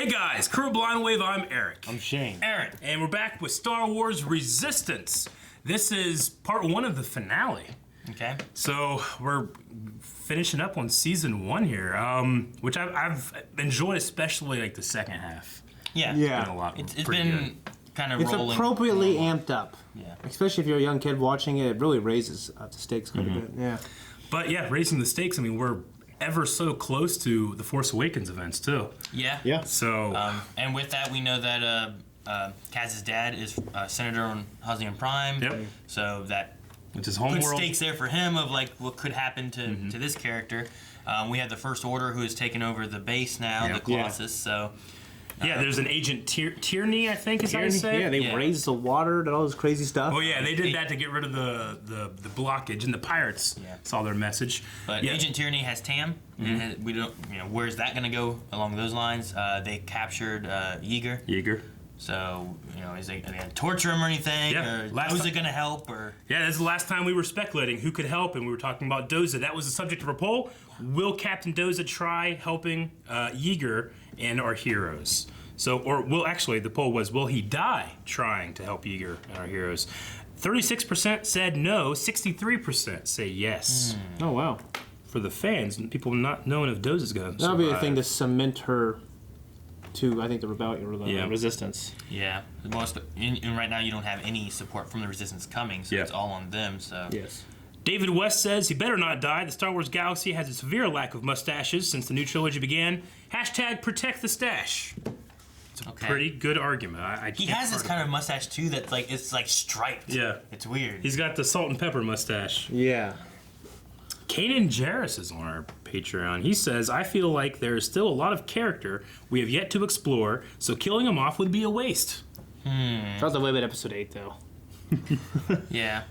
guys, Kuro Blindwave, I'm Eric. I'm Shane. Aaron. And we're back with Star Wars Resistance. This is part 1 of the finale. Okay. So we're finishing up on season 1 here, which I've enjoyed, especially like the second half. Yeah. It's been a lot. It's been kind of rolling. It's appropriately amped up. Yeah. Especially if you're a young kid watching it, it really raises the stakes quite a bit. Yeah. But yeah, raising the stakes, I mean, we're ever so close to the Force Awakens events too. Yeah. Yeah. So. And with that, we know that Kaz's dad is Senator on Hosnian Prime. Yep. So that Which is puts homeworld. stakes there for him of like what could happen to this character. We have the First Order who has taken over the base now, Yep. the Colossus. So. Yeah, there's an Agent Tierney, I think is how you say it. Yeah, they raised the water and all this crazy stuff. Oh yeah, they did that to get rid of the blockage, and the pirates saw their message. But Agent Tierney has Tam, and we don't, where's that going to go along those lines? They captured Yeager. So, is they going to torture him or anything? Yeah. Or is it going to help? Or Yeah, that's the last time we were speculating who could help, and we were talking about Doza. That was the subject of our poll. Will Captain Doza try helping Yeager and our heroes? The poll was, will he die trying to help Yeager and our heroes? 36% said no, 63% say yes. Oh, wow. For the fans, and people not knowing if Doza's going to That'll be a thing to cement her to, I think, the rebellion or the Yeah. resistance. yeah, and right now you don't have any support from the Resistance coming, so it's all on them. So Yes. David West says he better not die. The Star Wars galaxy has a severe lack of mustaches since the new trilogy began. # protect the stash. It's a pretty good argument. He has this kind of mustache too that's like it's like striped. Yeah. It's weird. He's got the salt and pepper mustache. Yeah. Kanan Jarrus is on our Patreon. He says, I feel like there is still a lot of character we have yet to explore, so killing him off would be a waste. Thought the way about episode 8, though. Yeah.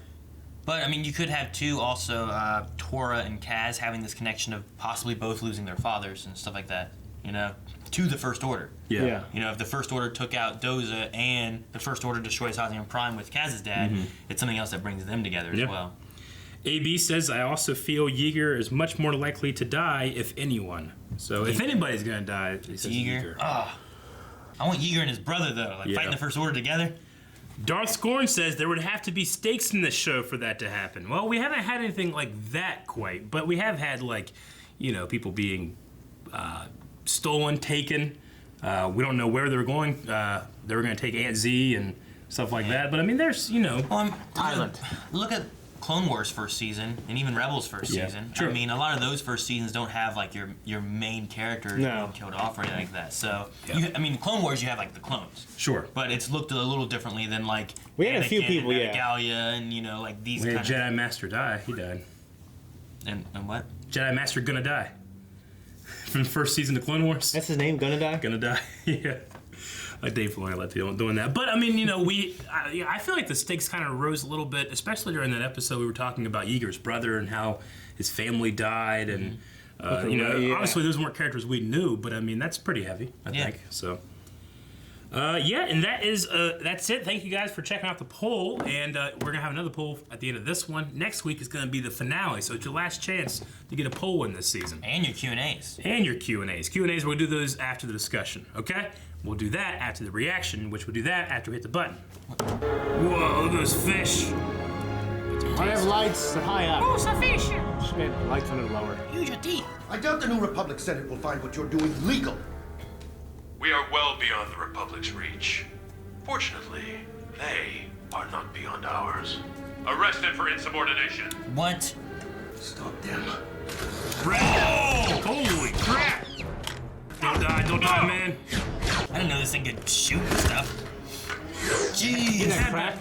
But, I mean, you could have, too, also, Tora and Kaz having this connection of possibly both losing their fathers and stuff like that, to the First Order. Yeah. If the First Order took out Doza and the First Order destroys Hosnian Prime with Kaz's dad, it's something else that brings them together as well. AB says, I also feel Yeager is much more likely to die, if anyone. So, if anybody's going to die, he says Yeager. I want Yeager and his brother, though, fighting the First Order together. Darth Scorn says there would have to be stakes in this show for that to happen. Well, we haven't had anything like that quite, but we have had, people being stolen, taken. We don't know where they're going. They were going to take Aunt Z and stuff like that. But, I mean, there's, Island. Look at Clone Wars first season and even Rebels first season. True. I mean, a lot of those first seasons don't have your main characters being killed off or anything like that. So, Clone Wars you have the clones. Sure. But it's looked a little differently than we had Anakin a few people, and Galia and these We kind had of. Jedi Master die. He died. And what? Jedi Master gonna die. From the first season of Clone Wars. That's his name, gonna die? Gonna die. Yeah. Like Dave Filoni let people doing that. But, I mean, I feel like the stakes kind of rose a little bit, especially during that episode we were talking about Yeager's brother and how his family died. And, obviously those weren't characters we knew, but, I mean, that's pretty heavy, I think. So, and that's it. Thank you guys for checking out the poll. And we're going to have another poll at the end of this one. Next week is going to be the finale, so it's your last chance to get a poll win this season. And your Q&As. And your Q&As. Q&As, we'll do those after the discussion, okay? We'll do that after the reaction, which we'll do that after we hit the button. Whoa, look at those fish. I have lights. They're high up. Oh, it's a fish! Shit, lights under lower. Use your teeth. I doubt the New Republic Senate will find what you're doing legal. We are well beyond the Republic's reach. Fortunately, they are not beyond ours. Arrested for insubordination. What? Stop them. Oh! Holy crap! Don't die, man. I didn't know this thing could shoot and stuff. Jeez. Isn't that crack?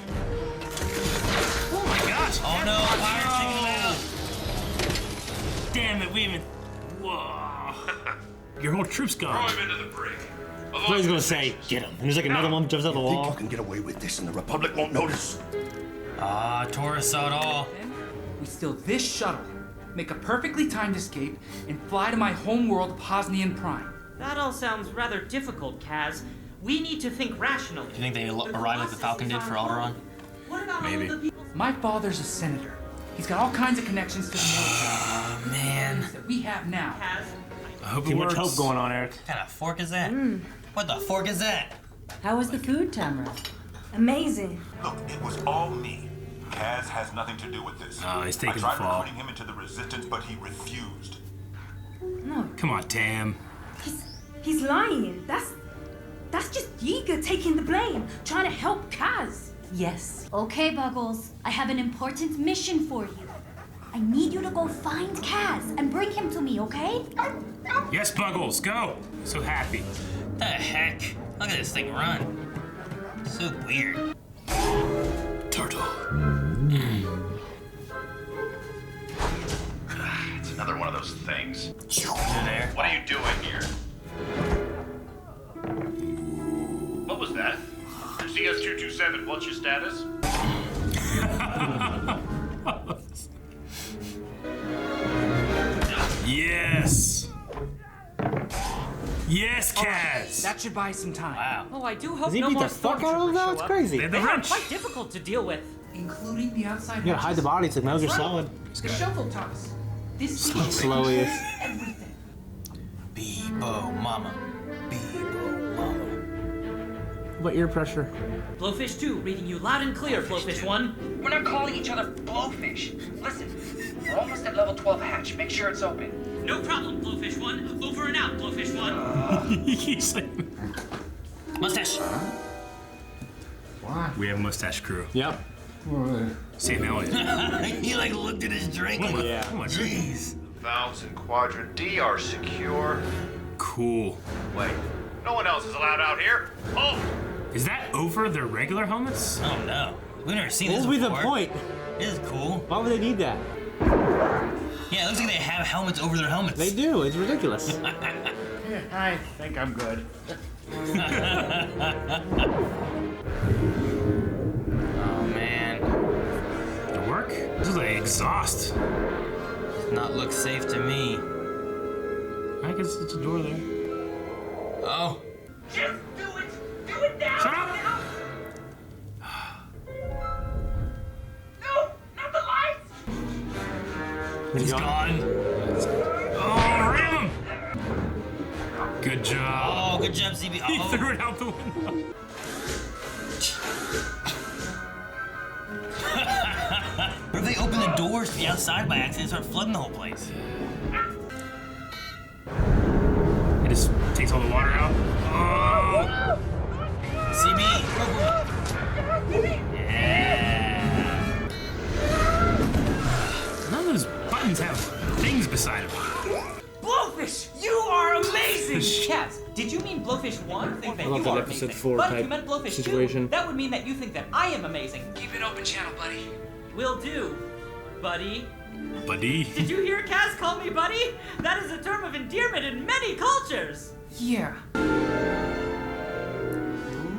Oh my gosh. Oh no, fire's taking it out. Damn it, we even... Whoa. Your whole troop's Throw gone. him into the brig. I was gonna say, get him. And there's another one jumps out the Think wall. you can get away with this and the Republic won't notice? Tora saw it all. We steal this shuttle, make a perfectly timed escape, and fly to my home world of Hosnian Prime. That all sounds rather difficult, Kaz. We need to think rationally. Do you think they arrive like the Falcon did for Alderaan? What about Maybe. all of the people? My father's a senator. He's got all kinds of connections to the military. Man. That we have now. Kaz, I hope Too it much works. hope going on, Eric. What kind of fork is that? What the fork is that? How was the food, Tamara? Amazing. Look, it was all me. Kaz has nothing to do with this. Oh, he's taking I the tried fall. recruiting him into the resistance, but he refused. No, Come on, Tam. he's lying. That's just Yiga taking the blame, trying to help Kaz. Yes. Okay, Buggles. I have an important mission for you. I need you to go find Kaz and bring him to me, okay? Yes, Buggles, go. So happy. The heck? Look at this thing run. So weird. Turtle. It's another one of those things. There. What are you doing here? What was that? CS227, what's your status? Yes. Yes, Kaz. That should buy some time. Wow. Oh, I do hope Does he no beat more the fuck out of them stormtroopers though? show It's up. crazy. They You have the They are wrench. quite difficult to deal with. Including the outside gotta hide the bodies so those are solid. The shovel toss. This Slowly is. everything. Bebo mama. Bebo mama. What ear pressure? Blowfish 2, reading you loud and clear, Blowfish 1. We're not calling each other blowfish. Listen, we're almost at level 12 hatch. Make sure it's open. No problem, Blowfish 1. Over and out, Blowfish 1. He's like, Mustache. we have mustache crew. Yep. Sam Elliott. He like looked at his drink and Yeah. Come on, jeez. Valves in Quadrant D are secure. Cool. Wait, no one else is allowed out here. Oh! Is that over their regular helmets? Oh no. We've never seen What this would be the before. point? This is cool. Why would they need that? Yeah, it looks like they have helmets over their helmets. They do. It's ridiculous. I think I'm good. Oh man. Did it work? This is like exhaust. Does not look safe to me. I guess it's a door there. Oh. Just do it! Do it now! Shut up! No! Not the lights! He's gone. Oh, ram him! Good job. Oh, good job, CB. He Oh. threw it out the window. What if they open the doors to the outside by accident and start flooding the whole place? It just takes all the water out. Oh! CB. Yeah. None of those buttons have things beside them. Blowfish, you are amazing! Kaz, did you mean Blowfish 1? Think that I love you that are episode amazing. 4 But if type you meant Blowfish situation. 2, that would mean that you think that I am amazing. Keep it open channel, buddy. Will do, buddy. Buddy. Did you hear Kaz call me buddy? That is a term of endearment in many cultures. Yeah.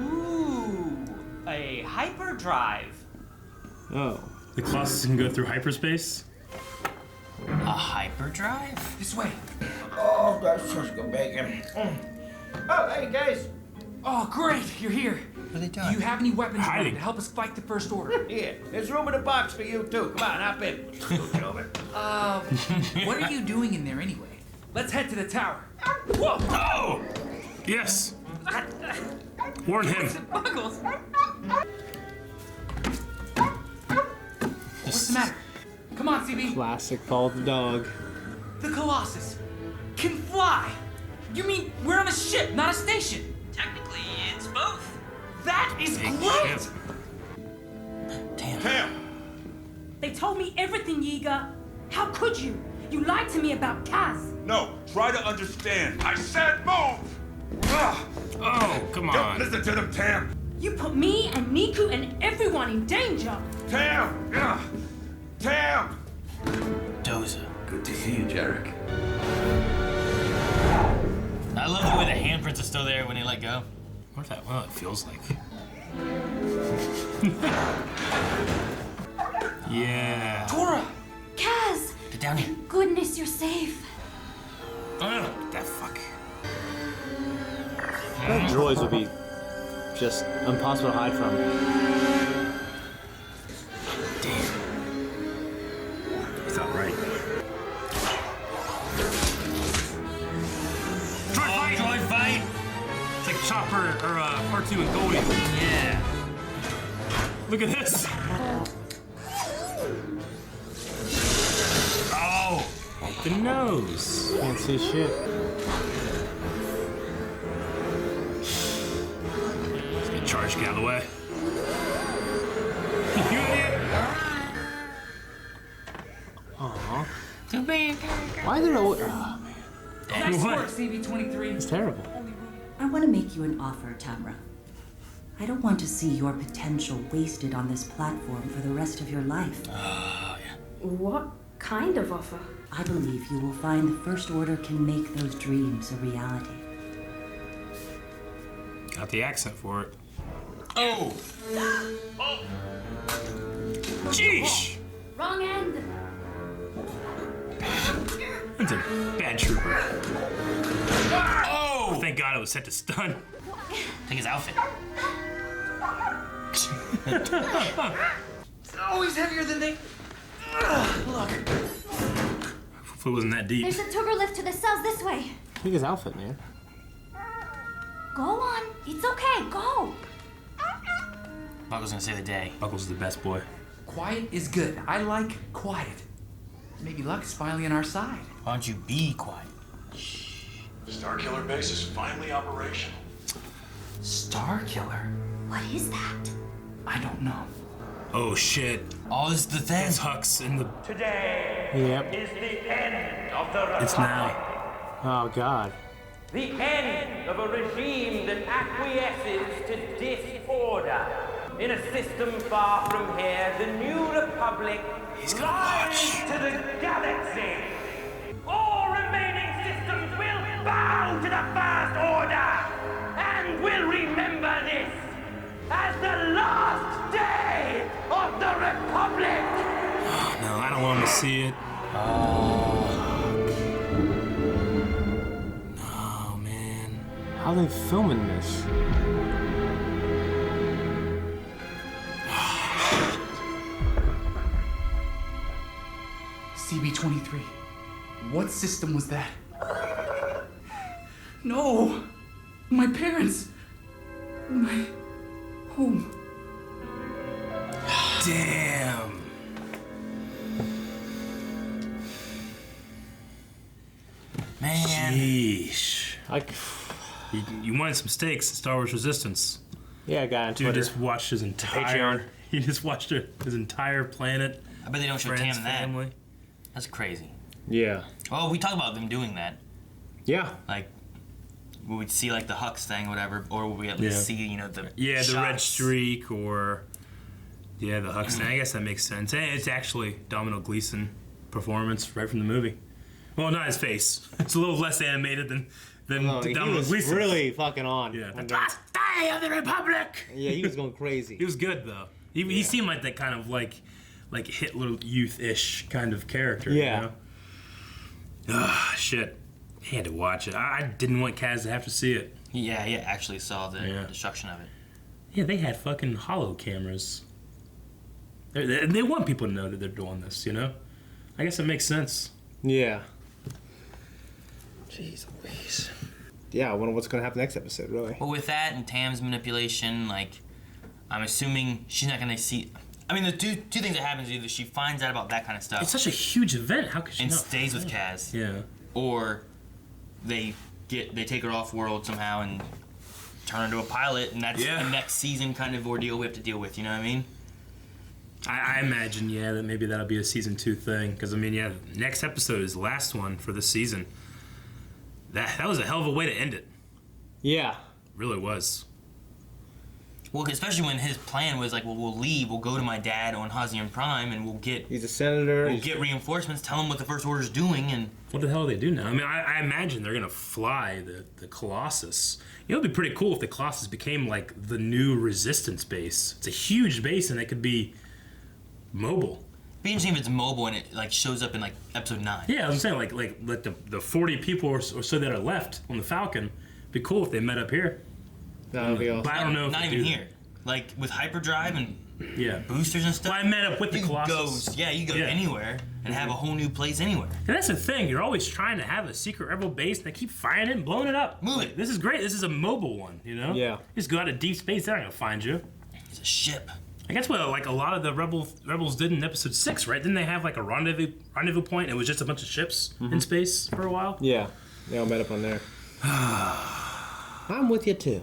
Ooh, a hyperdrive. Oh. The Colossus can go through hyperspace. A hyperdrive? This way. Oh, that's such good bacon. Oh, hey guys. Oh, great. You're here. What are they Do doing? you have any weapons ready Hiding. to help us fight the First Order? Yeah, there's room in the box for you too. Come on, hop in. What are you doing in there anyway? Let's head to the tower. Whoa! Oh! Yes! Warn him. Buggles! What's the matter? Come on, CB. Classic Paul the dog. The Colossus can fly. You mean we're on a ship, not a station? Technically, it's both. That is Big great! ship. Damn. They told me everything, Yiga. How could you? You lied to me about Kaz. No, try to understand. I said move! Oh, come on. Listen to them, Tam! You put me and Niku and everyone in danger. Tam! Tam! Doza. Good to see you, Jarek. I love the way the handprints are still there when they let go. What that? Well, it feels like. Yeah. Tora! Kaz! Get down here. Goodness, you're safe. That fuck. That droids would be just impossible to hide from. Damn. You thought right. Droid fight! Droid fight! It's like Chopper or R2 and Goldie. Yeah. Look at this. Oh, the nose. Can't see shit. Let's get charged, get out of the way. You idiot. Aww. Too bad. Why did it? Oh, man. Nice work, CB23. It's terrible. I want to make you an offer, Tamra. I don't want to see your potential wasted on this platform for the rest of your life. What kind of offer? I believe you will find the First Order can make those dreams a reality. Got the accent for it. Oh! Jeesh! Wrong end. That's a bad trooper. Oh! Thank God it was set to stun. Take his outfit. It's always heavier than they. Look. Hopefully it wasn't that deep. There's a tour lift to the cells this way. Look at his outfit, man. Go on. It's okay. Go. Buckle's gonna save the day. Buckle's the best boy. Quiet is good. I like quiet. Maybe luck's finally on our side. Why don't you be quiet? Starkiller Base is finally operational. Starkiller? What is that? I don't know. Oh shit. Oh, this is the thing. It's Hux in the... Today Yep. is the end of the Republic. It's now. Oh God. The end of a regime that acquiesces to disorder. In a system far from here, the new Republic rises to the galaxy. All remaining systems will bow to the First Order and will remember this as the last day of the Republic. Oh, no, I don't want him to see it. Oh, man. How are they filming this? CB23. What system was that? No! My parents! My home. Damn. Man. Yeesh. Like, You wanted some steaks, Star Wars Resistance. yeah, guy on Dude Twitter. just watched his entire... He just watched his entire planet. I bet they don't show friends, Tam that. family. That's crazy. Yeah. Well, we talked about them doing that. Yeah. Like, we would see like the Hux thing, or whatever, or would we at least see, you know, the the red shots? streak, or the Hux thing. I guess that makes sense. And it's actually Domino Gleeson performance right from the movie. Well, not his face. It's a little less animated than No, he Domino was Gleeson. really fucking on. Yeah. When The last day of the Republic. Yeah, he was going crazy. He was good though. He seemed like that kind of like Hitler youth-ish kind of character. Yeah. You know? Ah, shit. I had to watch it. I didn't want Kaz to have to see it. Yeah, he actually saw the destruction of it. Yeah, they had fucking hollow cameras. They want people to know that they're doing this, you know? I guess it makes sense. Yeah. Jeez Louise. Yeah, I wonder what's going to happen next episode, really. Well, with that and Tam's manipulation, like, I'm assuming she's not going to see... I mean, the two things that happen is either she finds out about that kind of stuff... It's such a huge event. How could she and not? stays with Kaz. Yeah. Or they take her off world somehow and turn her into a pilot, and that's the next season kind of ordeal we have to deal with, you know what I mean? I imagine, that maybe that'll be a season 2 thing. Because, I mean, the next episode is the last one for this season. That was a hell of a way to end it. Yeah. Really was. Well, especially when his plan was like, well, we'll leave, we'll go to my dad on Hosnian Prime, and we'll get... He's a senator. We'll get reinforcements, tell him what the First Order's doing, and... What the hell do they do now? I mean, I imagine they're going to fly the Colossus. You know, it'd be pretty cool if the Colossus became, like, the new resistance base. It's a huge base, and it could be mobile. It'd be interesting if it's mobile and it, like, shows up in, like, episode 9. Yeah, I was saying, like the 40 people or so that are left on the Falcon, it'd be cool if they met up here. That would be awesome. But I don't know if Not they even do here. Like, with hyperdrive and boosters and stuff. Well, I met up with the Colossus. You go anywhere and have a whole new place anywhere. And that's the thing. You're always trying to have a secret rebel base, and they keep firing it and blowing it up. Move it. This is great. This is a mobile one, you know? Yeah. You just go out of deep space, they're not going to find you. It's a ship. I guess what like a lot of the rebels did in episode 6, right? Didn't they have like a rendezvous point? And it was just a bunch of ships in space for a while. Yeah, they all met up on there. I'm with you too.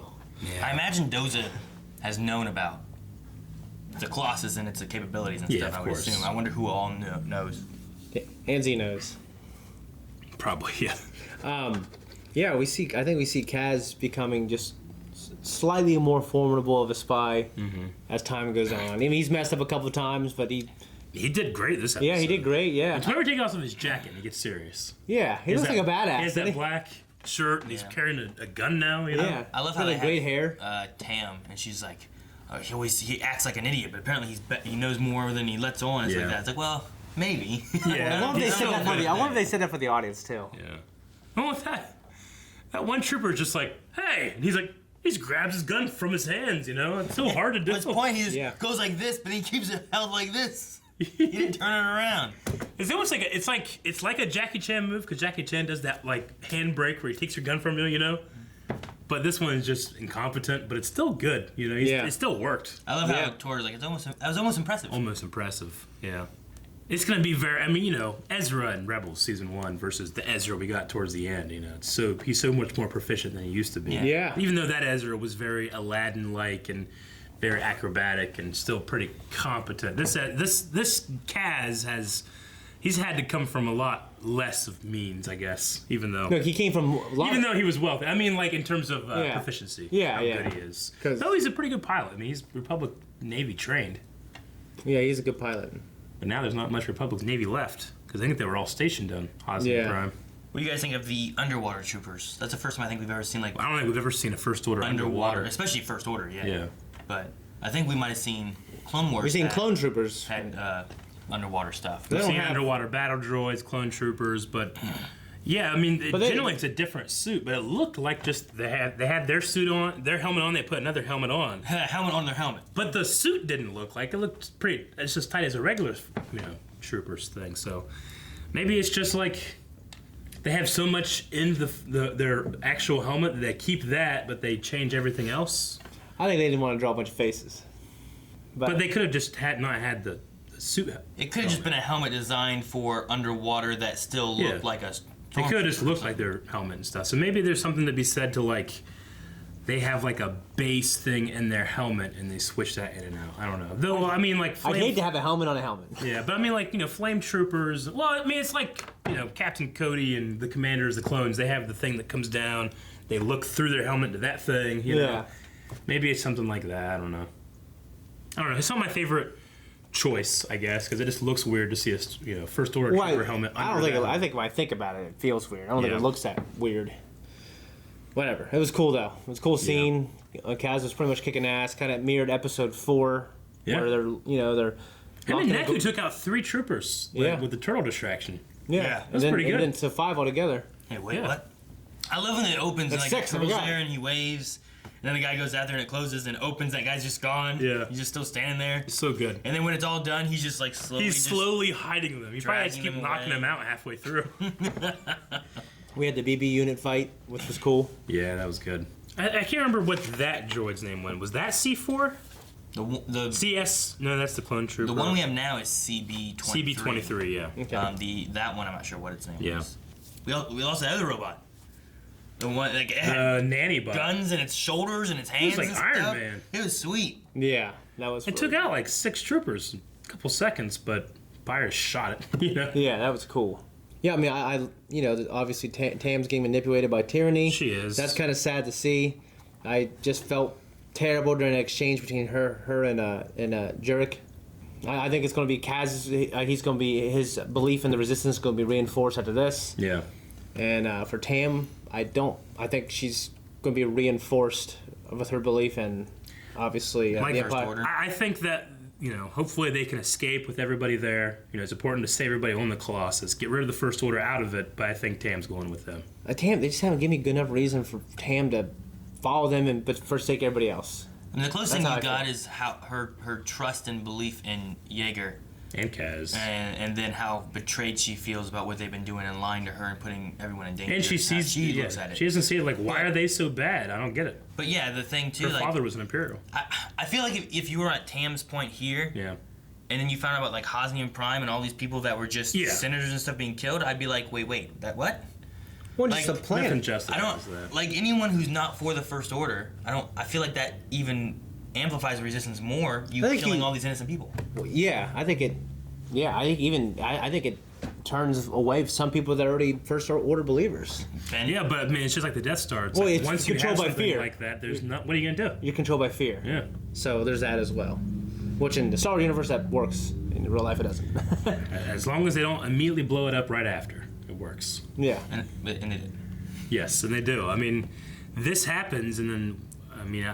I imagine Doza has known about the Colossus and its capabilities and stuff. of I would course. assume. I wonder who all knows. And Z knows. Probably, yeah. Yeah, I think we see Kaz becoming just slightly more formidable of a spy as time goes on. I mean, he's messed up a couple of times, but he did great this episode. Yeah, he did great. Yeah. Whenever he takes off his jacket, he gets serious. Yeah, he looks like a badass. He has that black shirt, and he's carrying a gun now. You know? Yeah, I love how they great have, hair. Tam, and she's like, he acts like an idiot, but apparently he knows more than he lets on. It's like that. It's like, well, maybe. I wonder if they said that for the audience too. Yeah. What was that? That one trooper is just like, hey, and he's like. He just grabs his gun from his hands, you know? It's so hard to do. At this point, he just goes like this, but he keeps it held like this. He didn't turn it around. It's almost like it's like a Jackie Chan move, because Jackie Chan does that like handbrake where he takes your gun from you, you know? But this one is just incompetent, but it's still good, you know? It still worked. I love how Tor's like, that was almost impressive. Almost impressive, yeah. It's going to be very, I mean, you know, Ezra in Rebels Season 1 versus the Ezra we got towards the end, you know. He's so much more proficient than he used to be. Yeah. Even though that Ezra was very Aladdin-like and very acrobatic and still pretty competent. This Kaz he's had to come from a lot less of means, I guess, even though... No, he came from... Even though he was wealthy. I mean, like, in terms of proficiency. How good he is. Though he's a pretty good pilot. I mean, he's Republic Navy trained. Yeah, he's a good pilot. But now there's not much Republic Navy left, because I think they were all stationed on Hosnian Prime. What do you guys think of the underwater troopers? That's the first time I think we've ever seen like... I don't think we've ever seen a First Order underwater. Especially First Order, Yeah. But I think we might have seen Clone Wars. We've seen clone troopers. Had underwater stuff. We've seen underwater battle droids, clone troopers, but... Yeah, I mean, generally it's a different suit, but it looked like just they had their suit on, their helmet on, they put another helmet on. Helmet on their helmet. But the suit didn't look like, it looked pretty, it's just tight as a regular, you know, troopers thing. So maybe it's just like they have so much in their actual helmet that they keep that, but they change everything else. I think they didn't want to draw a bunch of faces. But they could have just not had the suit. It could have just been a helmet designed for underwater that still looked like a... They could have just looked like their helmet and stuff. So maybe there's something to be said to like, they have like a base thing in their helmet and they switch that in and out. I don't know. Though, I mean, like... I'd hate to have a helmet on a helmet. Yeah, but I mean, like, you know, flame troopers... Well, I mean, it's like, you know, Captain Cody and the commanders, the clones, they have the thing that comes down. They look through their helmet to that thing, you know. Maybe it's something like that. I don't know. It's not my favorite... choice, I guess, because it just looks weird to see a First Order trooper helmet. I think when I think about it, it feels weird. I don't think it looks that weird. Whatever. It was cool though. It was a cool scene. Kaz was pretty much kicking ass. Kind of mirrored Episode 4, where they're Him and Neku took out 3 troopers with the turtle distraction. Yeah, that's pretty good. And then to 5 altogether. Hey, wait, what? I love when it opens and like the turtle's there and he waves. And then the guy goes out there and it closes and opens. That guy's just gone. Yeah. He's just still standing there. It's so good. And then when it's all done, he's just like slowly... He's slowly hiding them. He probably has to keep knocking them out halfway through. We had the BB unit fight, which was cool. Yeah, that was good. I can't remember what that droid's name was. Was that C4? The CS? No, that's the clone trooper. The one we have now is CB-23. CB-23, yeah. Okay. That one, I'm not sure what its name is. We also have the robot. The one like nanny bot. Guns in its shoulders and its hands. It was like and Iron stuff. Man. It was sweet. Yeah, that was. It took out like 6 troopers in a couple seconds, but Byers shot it. You know? Yeah, that was cool. Yeah, I mean, I obviously Tam's getting manipulated by tyranny. She is. That's kind of sad to see. I just felt terrible during the exchange between her and Jurek. I think it's going to be Kaz. He's going to be his belief in the resistance is going to be reinforced after this. Yeah. And for Tam, I think she's going to be reinforced with her belief in, obviously, the Empire. I think that, hopefully they can escape with everybody there. It's important to save everybody on the Colossus. Get rid of the First Order out of it, but I think Tam's going with them. Tam, they just haven't given me good enough reason for Tam to follow them but forsake everybody else. I mean, the closest thing you got is how her trust and belief in Jaeger. And Kaz. And then how betrayed she feels about what they've been doing and lying to her and putting everyone in danger. And she sees, she looks at it. She doesn't see it like, why are they so bad? I don't get it. But yeah, the thing too, her father was an Imperial. I feel like if you were at Tam's point here, and then you found out about like Hosnian Prime and all these people that were just senators and stuff being killed, I'd be like, wait, that what? Well, just a plan. I don't like anyone who's not for the First Order. I feel like that even amplifies the resistance more. Killing all these innocent people. Yeah, I think it. Yeah, I think it turns away some people that are already First Order believers. Yeah, but I mean, it's just like the Death Star. It's well, like it's once controlled you have by fear like that. There's not. What are you gonna do? You're controlled by fear. Yeah. So there's that as well. Which in the Star Wars universe that works. In real life, it doesn't. As long as they don't immediately blow it up right after, it works. Yeah. And they did. Yes, and they do. I mean, this happens, and then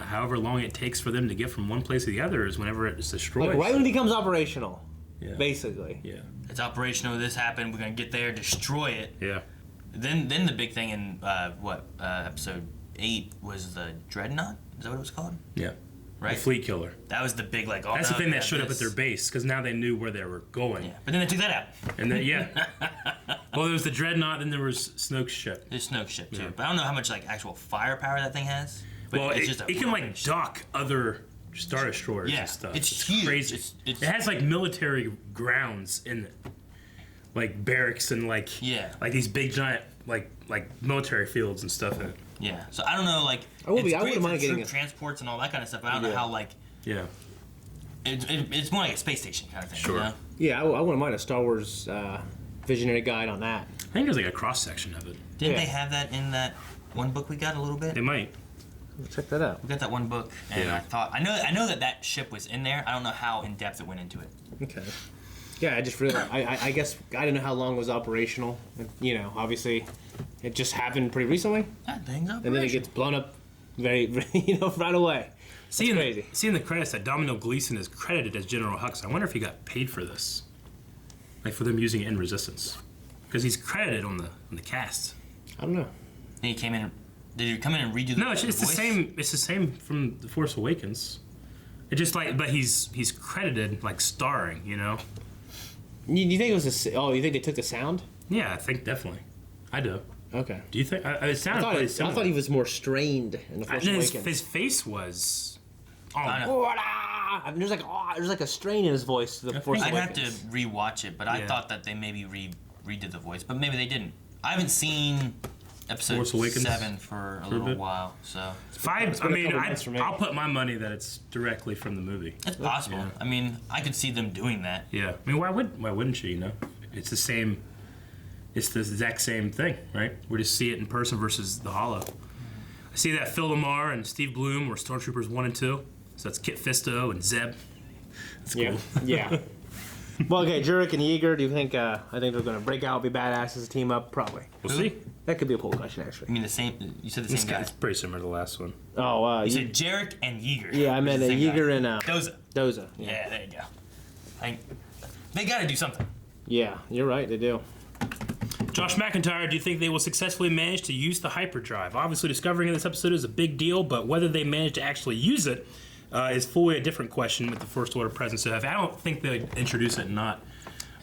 however long it takes for them to get from one place to the other is whenever it's destroyed. Like right when it becomes operational. Yeah. Basically. Yeah. It's operational. This happened. We're gonna get there, destroy it. Yeah. Then the big thing in episode 8 was the Dreadnought. Is that what it was called? Yeah. Right. The Fleet Killer. That was the big like. Oh, that's the thing that showed this. up at their base because now they knew where they were going. Yeah. But then they took that out. And then well, there was the Dreadnought, then there was Snoke's ship. There's Snoke's ship too, but I don't know how much like actual firepower that thing has. But well, it's just it can like dock other Star Destroyers and stuff. It's huge. Crazy. It has like military grounds in it, like barracks and like these big giant like military fields and stuff in it. Yeah. So I don't know like I wouldn't mind getting transports and all that kind of stuff. But I don't know how like it's more like a space station kind of thing. Sure. You know? Yeah, I wouldn't mind a Star Wars visionary guide on that. I think there's like a cross section of it. Didn't they have that in that one book we got a little bit? They might. Check that out. We got that one book, and I know that ship was in there. I don't know how in depth it went into it. Okay. Yeah, I just realized. I guess I didn't know how long it was operational. You know, obviously, it just happened pretty recently. That thing's operational. And then it gets blown up very right away. Crazy. Seeing the credits that Domino Gleason is credited as General Hux, I wonder if he got paid for this, like for them using it in Resistance, because he's credited on the cast. I don't know. And he came in. Did he come in and redo the No, it's the same. It's the same from The Force Awakens. It just like, but he's credited like starring. You know. You think it was you think they took the sound? Yeah, I think definitely. I do. Okay. Do you think it sounded pretty similar? I thought he was more strained in The Force Awakens. His face was. There's like a strain in his voice. The Force I'd Awakens. have to rewatch it, but I thought that they maybe redid the voice, but maybe they didn't. I haven't seen episode 7 for a little while, so 5. I mean, I'll put my money that it's directly from the movie. It's possible. Yeah. I mean, I could see them doing that. Yeah. I mean, why wouldn't you? You know, it's the same. It's the exact same thing, right? We just see it in person versus the holo. I see that Phil Lamar and Steve Bloom were Stormtroopers 1 and 2. So that's Kit Fisto and Zeb. That's cool. Yeah. Well, okay, Jurek and Yeager, do you think, I think they're going to break out, be badasses, team up? Probably. We'll see. That could be a poll question, actually. You mean the same, you said the same guy? It's pretty similar to the last one. Oh, you said Jarek and Yeager. Yeah, I meant Yeager and, Doza. Yeah, there you go. They got to do something. Yeah, you're right, they do. Josh McIntyre, do you think they will successfully manage to use the hyperdrive? Obviously, discovering in this episode is a big deal, but whether they manage to actually use it is fully a different question with the First Order present. So I don't think they'll introduce it, I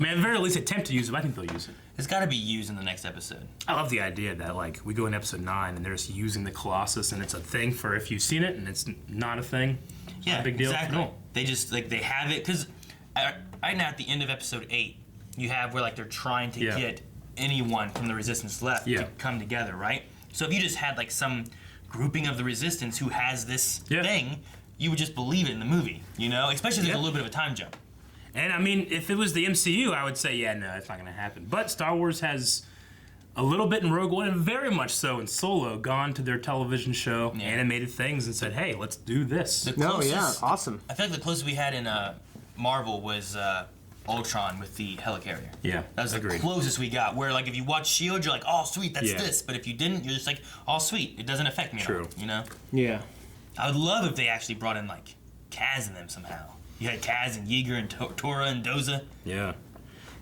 mean, at the very least, attempt to use it, but I think they'll use it. It's got to be used in the next episode. I love the idea that, like, we go in episode 9 and they're just using the Colossus, and it's a thing for if you've seen it, and it's not a thing. Yeah, not a big deal. Exactly. No. They just, like, they have it, because right now at the end of episode 8, you have where, like, they're trying to get anyone from the Resistance left to come together, right? So if you just had, like, some grouping of the Resistance who has this thing, you would just believe it in the movie, you know? Especially if there's a little bit of a time jump. And I mean, if it was the MCU, I would say, yeah, no, it's not going to happen. But Star Wars has a little bit in Rogue One, and very much so in Solo, gone to their television show, animated things, and said, hey, let's do this. Awesome. I feel like the closest we had in Marvel was Ultron with the helicarrier. Yeah, that was the closest we got. Where, like, if you watch S.H.I.E.L.D., you're like, oh, sweet, that's this. But if you didn't, you're just like, oh, sweet, it doesn't affect me at all, you know? Yeah. I would love if they actually brought in, like, Kaz in them somehow. You had Kaz and Yeager and Tora and Doza. Yeah.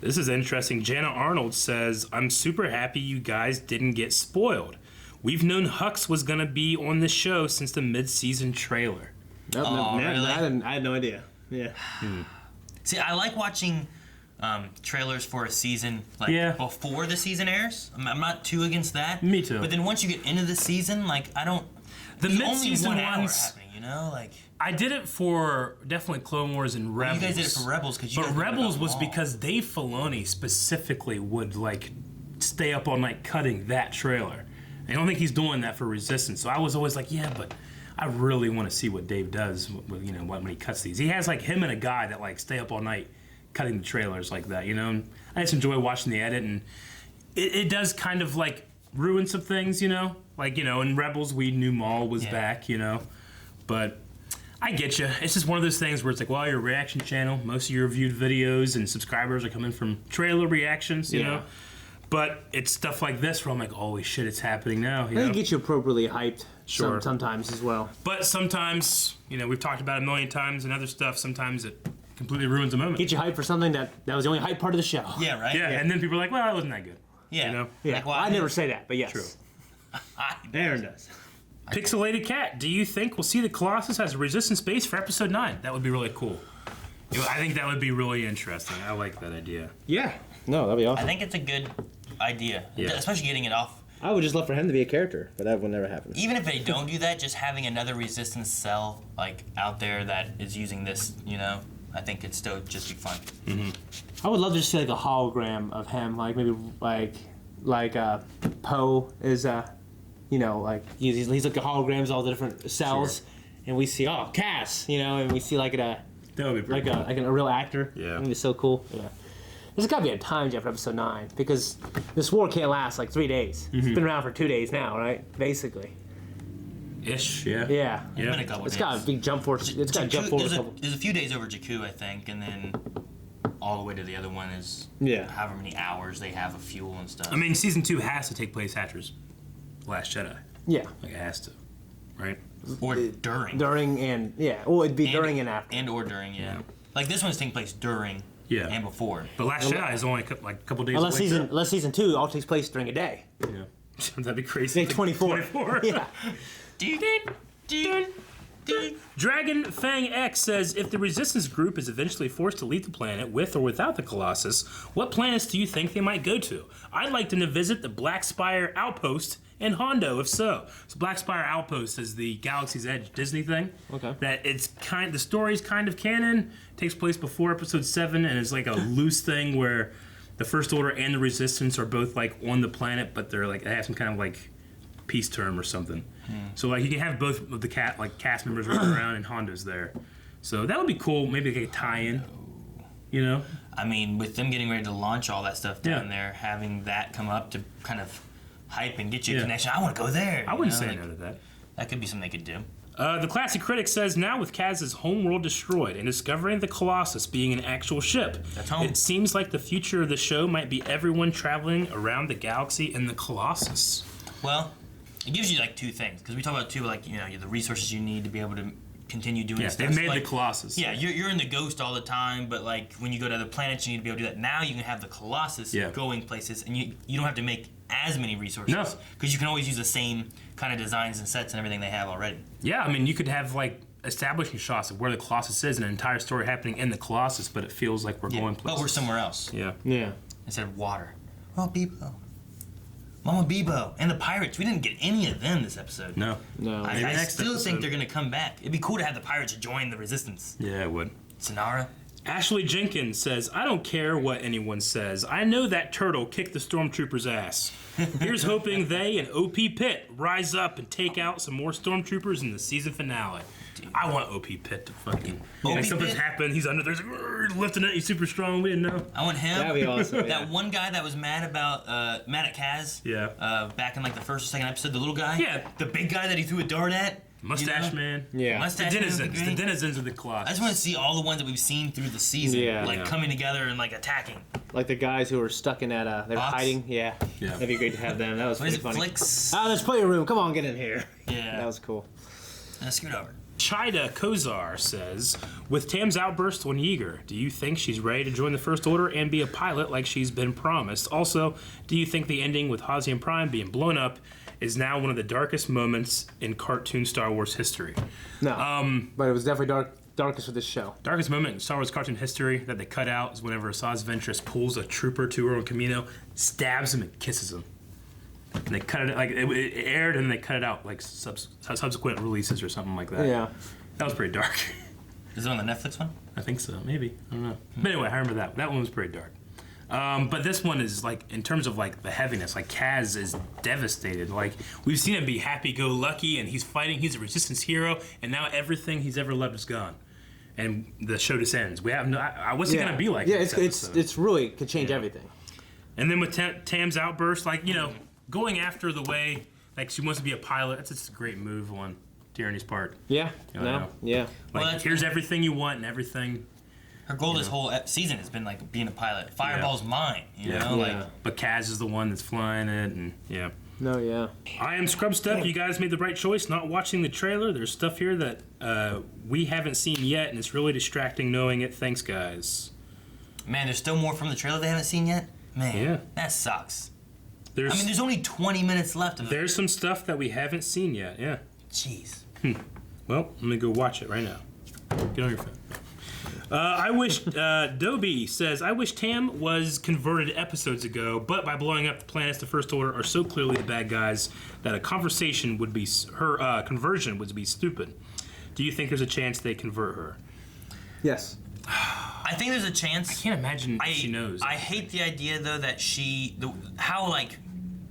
This is interesting. Jana Arnold says, I'm super happy you guys didn't get spoiled. We've known Hux was going to be on the show since the mid-season trailer. Nope, Oh, really? I had no idea. Yeah. See, I like watching trailers for a season like before the season airs. I'm not too against that. Me too. But then once you get into the season, like I don't. The there's mid-season only 1 hour ones- happening, you know, like. I did it for definitely Clone Wars and Rebels. You guys did it for Rebels because you. But guys did it Rebels about was Maul. because Dave Filoni specifically would like stay up all night cutting that trailer. I don't think he's doing that for Resistance. So I was always like, yeah, but I really want to see what Dave does. When he cuts these, he has like him and a guy that like stay up all night cutting the trailers like that. And I just enjoy watching the edit, and it does kind of like ruin some things. Like in Rebels we knew Maul was back. But I get you. It's just one of those things where it's like, well, your reaction channel, most of your viewed videos and subscribers are coming from trailer reactions, you know? But it's stuff like this where I'm like, holy shit, it's happening now. I think it gets you appropriately hyped sometimes as well. But sometimes, we've talked about it a million times and other stuff, sometimes it completely ruins the moment. Get you hyped for something that was the only hype part of the show. Yeah, right? Yeah, and then people are like, well, that wasn't that good. Yeah. Yeah, Like, well, I never say that, but yes. True. Aaron does. Pixelated Cat, do you think we'll see the Colossus as a Resistance base for Episode 9? That would be really cool. I think that would be really interesting. I like that idea. Yeah. No, that'd be awesome. I think it's a good idea, especially getting it off. I would just love for him to be a character, but that will never happen. Even if they don't do that, just having another Resistance cell like out there that is using this, I think it'd still just be fun. Mm-hmm. I would love to see like a hologram of him, like maybe like Poe is like he's like a holograms, all the different cells, and we see Cass, and we see like that would be like a real actor. Yeah, it'd be so cool. Yeah, there's got to be a time jump for Episode 9 because this war can't last like 3 days. It's been around for 2 days now, right? Basically. Ish, yeah. Yeah. It's been a couple It's days. got a big jump forward. It's got to jump forward a couple. There's a few days over Jakku, I think, and then all the way to the other one is however many hours they have of fuel and stuff. I mean, Season 2 has to take place after Last Jedi. Yeah. Like, it has to. Right? Or during. During and, well, it'd be during and after. And or during, yeah. Like, this one's taking place during and before. But Last Jedi is only a couple days Unless later. unless season 2 all takes place during a day. Yeah. That'd be crazy. Day 24. Yeah. Dragon Fang X says, if the Resistance group is eventually forced to leave the planet with or without the Colossus, what planets do you think they might go to? I'd like them to visit the Black Spire Outpost and Hondo, if so. So Black Spire Outpost is the Galaxy's Edge Disney thing. Okay. That the story's kind of canon, takes place before Episode 7, and it's like a loose thing where the First Order and the Resistance are both like on the planet, but they're like, they have some kind of like peace term or something. So like you can have both of the cast members running around and Hondo's there. So that would be cool. Maybe like a tie-in. I mean, with them getting ready to launch all that stuff down there, having that come up to kind of hype and get you a connection. I want to go there. I wouldn't say no to that. That could be something they could do. The Classic Critic says, now with Kaz's homeworld destroyed and discovering the Colossus being an actual ship, that's home. It seems like the future of the show might be everyone traveling around the galaxy in the Colossus. Well, it gives you like two things, because we talk about the resources you need to be able to continue doing stuff. Yeah, they made like, the Colossus. Yeah, you're in the Ghost all the time, but like when you go to other planets, you need to be able to do that. Now you can have the Colossus going places, and you don't have to make as many resources because you can always use the same kind of designs and sets and everything they have already. Yeah, I mean, you could have like establishing shots of where the Colossus is and an entire story happening in the Colossus, but it feels like we're going places. But we're somewhere else. Yeah. Instead of water. Oh, Bebo. Mama Bebo. And the pirates. We didn't get any of them this episode. No. I still think they're going to come back. It'd be cool to have the pirates join the Resistance. Yeah, it would. Sonara. Ashley Jenkins says, I don't care what anyone says. I know that turtle kicked the stormtrooper's ass. Here's hoping they and OP Pitt rise up and take out some more stormtroopers in the season finale. Dude. I want OP Pitt to fucking... Like something's happened, he's under there, he's like, lifting it, he's super strong, we didn't know. I want him. That'd be awesome. That one guy that was mad at Kaz. Yeah. Back in like the first or second episode, the little guy. Yeah. The big guy that he threw a dart at. Mustache Man. Yeah. Mustache the denizens of the Colossus. I just want to see all the ones that we've seen through the season, coming together and like attacking. Like the guys who were stuck in that, they're hiding. Yeah. That'd be great to have them. That was pretty funny. Flicks? There's plenty of room. Come on, get in here. Yeah. That was cool. Scoot over. Chida Kozar says, with Tam's outburst on Yeager, do you think she's ready to join the First Order and be a pilot like she's been promised? Also, do you think the ending with Hosnian Prime being blown up is now one of the darkest moments in cartoon Star Wars history. No, but it was definitely darkest for this show. Darkest moment in Star Wars cartoon history that they cut out is whenever Asajj Ventress pulls a trooper to her on Camino, stabs him and kisses him. And they cut it, like, it aired and they cut it out, like, subsequent releases or something like that. Yeah. That was pretty dark. Is it on the Netflix one? I think so, maybe. I don't know. But anyway, I remember that. That one was pretty dark. But this one is, like, in terms of, like, the heaviness, like, Kaz is devastated. Like, we've seen him be happy-go-lucky, and he's fighting. He's a resistance hero, and now everything he's ever loved is gone. And the show just ends. We have no... What's it going to be like? Yeah, it's really could change everything. And then with Tam's outburst, like, you know, going after the way, like, she wants to be a pilot, that's just a great move on Tierney's part. Yeah, yeah. Like, here's everything you want and everything. Her goal this whole season has been, like, being a pilot. Fireball's mine, you know? Like, but Kaz is the one that's flying it, and No, yeah. I am Scrub Step. You guys made the right choice not watching the trailer. There's stuff here that we haven't seen yet, and it's really distracting knowing it. Thanks, guys. Man, there's still more from the trailer they haven't seen yet? Man, that sucks. There's only 20 minutes left of it. There's some stuff that we haven't seen yet, Jeez. Well, let me go watch it right now. Get on your phone. I wish, Dobie says, I wish Tam was converted episodes ago, but by blowing up the planets, the First Order are so clearly the bad guys that a conversation would be, her conversion would be stupid. Do you think there's a chance they convert her? Yes. I think there's a chance. I can't imagine she knows. I hate the idea, though, that how, like,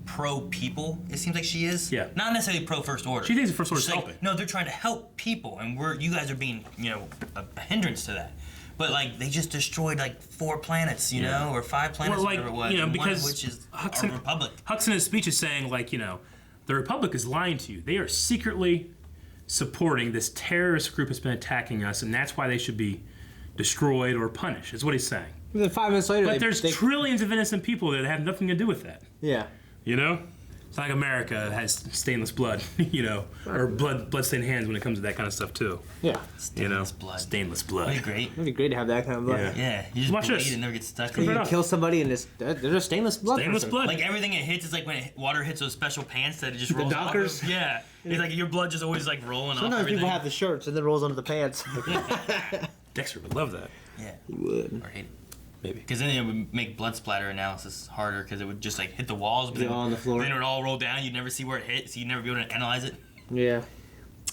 pro-people it seems like she is. Yeah. Not necessarily pro-First Order. She thinks the First Order's like, helping. No, they're trying to help people, and you guys are being, you know, a hindrance to that. But, like, they just destroyed, like, 4 planets, you know, or 5 planets, like, whatever it was, you know, and because one of which is Hux our Republic. Hux in his speech is saying, like, you know, the Republic is lying to you. They are secretly supporting this terrorist group that's been attacking us, and that's why they should be destroyed or punished, is what he's saying. And then 5 minutes later, but there's trillions of innocent people that have nothing to do with that. Yeah. You know? It's like America has stainless blood, you know, or blood-stained hands when it comes to that kind of stuff, too. Yeah. Stainless blood. Stainless blood. That'd be great. It'd be great to have that kind of blood. Yeah. You just Watch bleed this. and never get stuck. You kill somebody and they're just stainless blood. Stainless blood. Like everything it hits is like when water hits those special pants that it just rolls off Dockers? of. Yeah. It's like your blood just always like rolling off Sometimes everything. people have the shirts and then rolls under the pants. Dexter would love that. Yeah. He would. Or hate it. Maybe. Because then it would make blood splatter analysis harder because it would just like hit the walls, but then, on the floor. Then it would all roll down. You'd never see where it hit, so you'd never be able to analyze it. Yeah.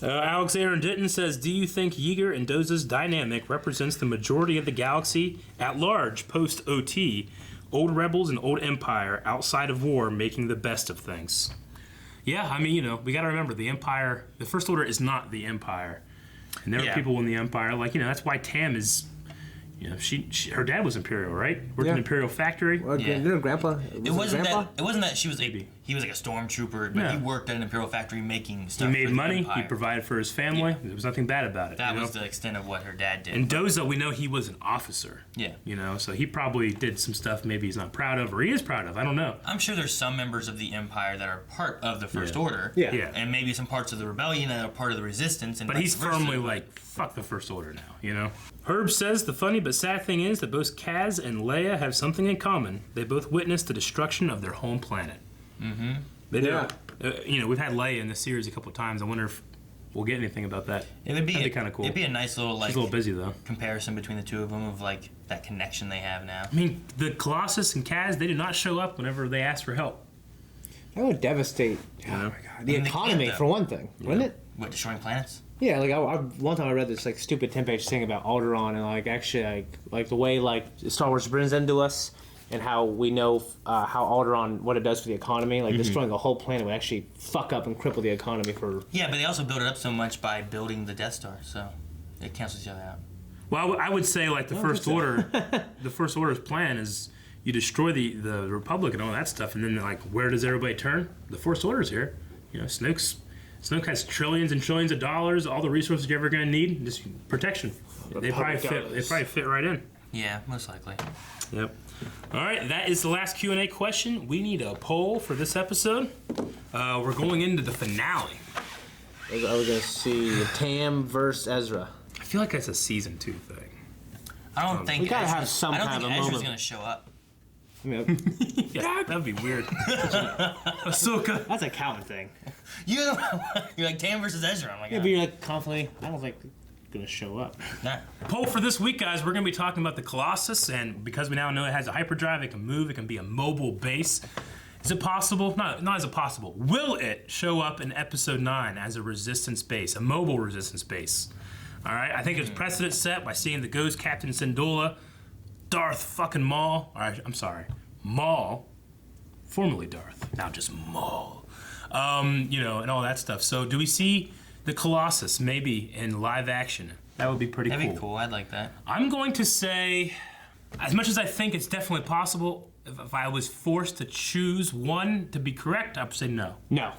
Alexander Ditton says, do you think Yeager and Doza's dynamic represents the majority of the galaxy at large post-OT, old rebels and old empire outside of war making the best of things? Yeah, I mean, you know, we got to remember the empire, the First Order is not the empire. And there are people in the empire, like, you know, that's why Tam is... You know, her dad was Imperial, right? Worked in an Imperial factory. Grandpa. It wasn't that she was he was like a stormtrooper, but he worked at an Imperial factory making stuff. He made for the money. Empire. He provided for his family. There was nothing bad about it. That was the extent of what her dad did. And Doza, we know he was an officer. Yeah. You know, so he probably did some stuff maybe he's not proud of, or he is proud of. I don't know. I'm sure there's some members of the Empire that are part of the First Order. Yeah. And maybe some parts of the Rebellion that are part of the Resistance. And but he's firmly like, fuck the First Order now, you know? Herb says, the funny but sad thing is that both Kaz and Leia have something in common. They both witnessed the destruction of their home planet. Mm-hmm. They do. You know, we've had Leia in this series a couple of times. I wonder if we'll get anything about that. That'd be kind of cool. It'd be a nice little like. She's a little busy though. Comparison between the two of them of like that connection they have now. I mean, the Colossus and Kaz, they did not show up whenever they asked for help. That would devastate. Oh my god, the economy for one thing, wouldn't it? What, destroying planets? Yeah, like one time I read this like stupid 10-page thing about Alderaan and like actually like the way like Star Wars brings into us and how we know how Alderaan what it does for the economy. Like destroying a whole planet would actually fuck up and cripple the economy for. Yeah, but they also build it up so much by building the Death Star, so it cancels each other out. Well, I would say like the First Order, the First Order's plan is you destroy the Republic and all that stuff, and then like where does everybody turn? The First Order's here. You know, Snoke has trillions and trillions of dollars, all the resources you're ever going to need, just protection. They probably fit right in. Yeah, most likely. Yep. All right, that is the last Q&A question. We need a poll for this episode. We're going into the finale. I was going to see Tam versus Ezra. I feel like that's a season 2 thing. I don't think we gotta have some I don't kind think of a Ezra's moment. going to show up. I mean, Yeah, that'd be weird. Ahsoka. that's a Calvin thing. You're like Tam versus Ezra. I'm like, Yeah, but you're like confidently. I don't think they're gonna show up. nah. Poll for this week, guys. We're going to be talking about the Colossus, and because we now know it has a hyperdrive, it can move, it can be a mobile base. Is it possible? Not is it possible. Will it show up in Episode 9 as a resistance base, a mobile resistance base? All right. I think it's precedent set by seeing the Ghost Captain Syndulla, Darth fucking Maul. All right, I'm sorry, Maul, formerly Darth, now just Maul. And all that stuff. So, do we see the Colossus maybe in live action? That would be pretty cool. That'd be cool. I'd like that. I'm going to say, as much as I think it's definitely possible, if I was forced to choose one to be correct, I would say no. No.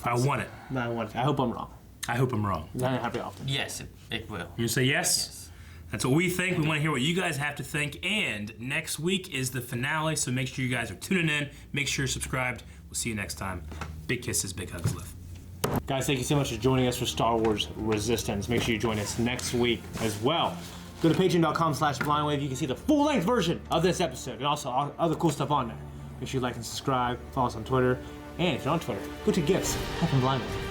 I want it. No, I want it. I hope I'm wrong. I hope I'm wrong. That happens often. Yes, it will. You gonna say yes? Yes. That's what we think. We want to hear what you guys have to think. And next week is the finale, so make sure you guys are tuning in. Make sure you're subscribed. We'll see you next time. Big kisses, big hugs, Liv. Guys, thank you so much for joining us for Star Wars Resistance. Make sure you join us next week as well. Go to patreon.com/blindwave. You can see the full-length version of this episode and also other cool stuff on there. Make sure you like and subscribe. Follow us on Twitter. And if you're on Twitter, go to GIFs. Type in Blindwave.